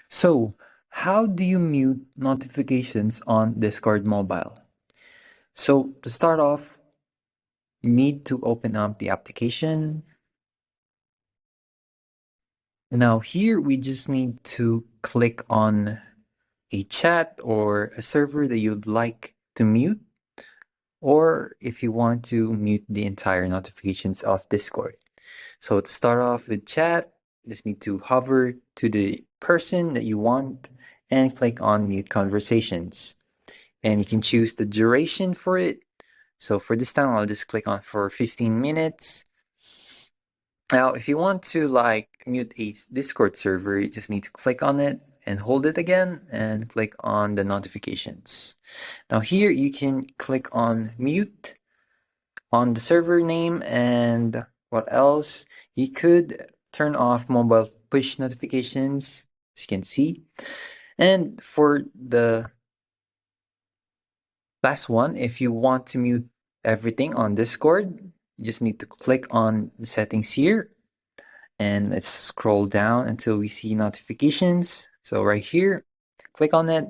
So, how do you mute notifications on Discord Mobile? So, to start off, you need to open up the application. Now, here we just need to click on a chat or a server that you'd like to mute, or if you want to mute the entire notifications of Discord. So, to start off with chat, you just need to hover to the person that you want and click on mute conversations. And you can choose the duration for it. So for this time, I'll just click on for 15 minutes. Now, if you want to like mute a Discord server, you just need to click on it and hold it again and click on the notifications. Now here you can click on mute on the server name, and what else? You could turn off mobile push notifications, as you can see. And for the last one, if you want to mute everything on Discord, you just need to click on the settings here and let's scroll down until we see notifications. So right here, click on it.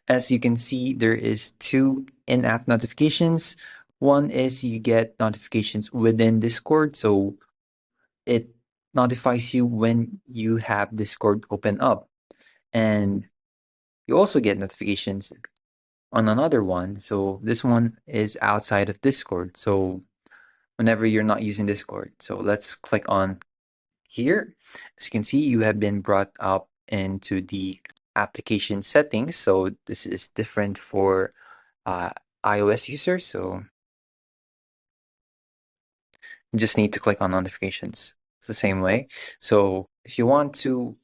As you can see, there is two in-app notifications. One is you get notifications within Discord, so it notifies you when you have Discord open up. And you also get notifications on another one. So this one is outside of Discord. So whenever you're not using Discord. So let's click on here. As you can see, you have been brought up into the application settings. So this is different for uh, iOS users. So you just need to click on notifications. It's the same way. So if you want to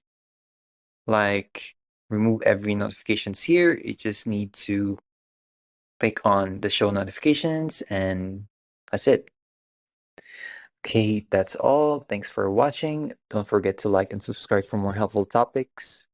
like remove every notifications here, you just need to click on the show notifications and that's it. Okay, that's all. Thanks for watching. Don't forget to like and subscribe for more helpful topics.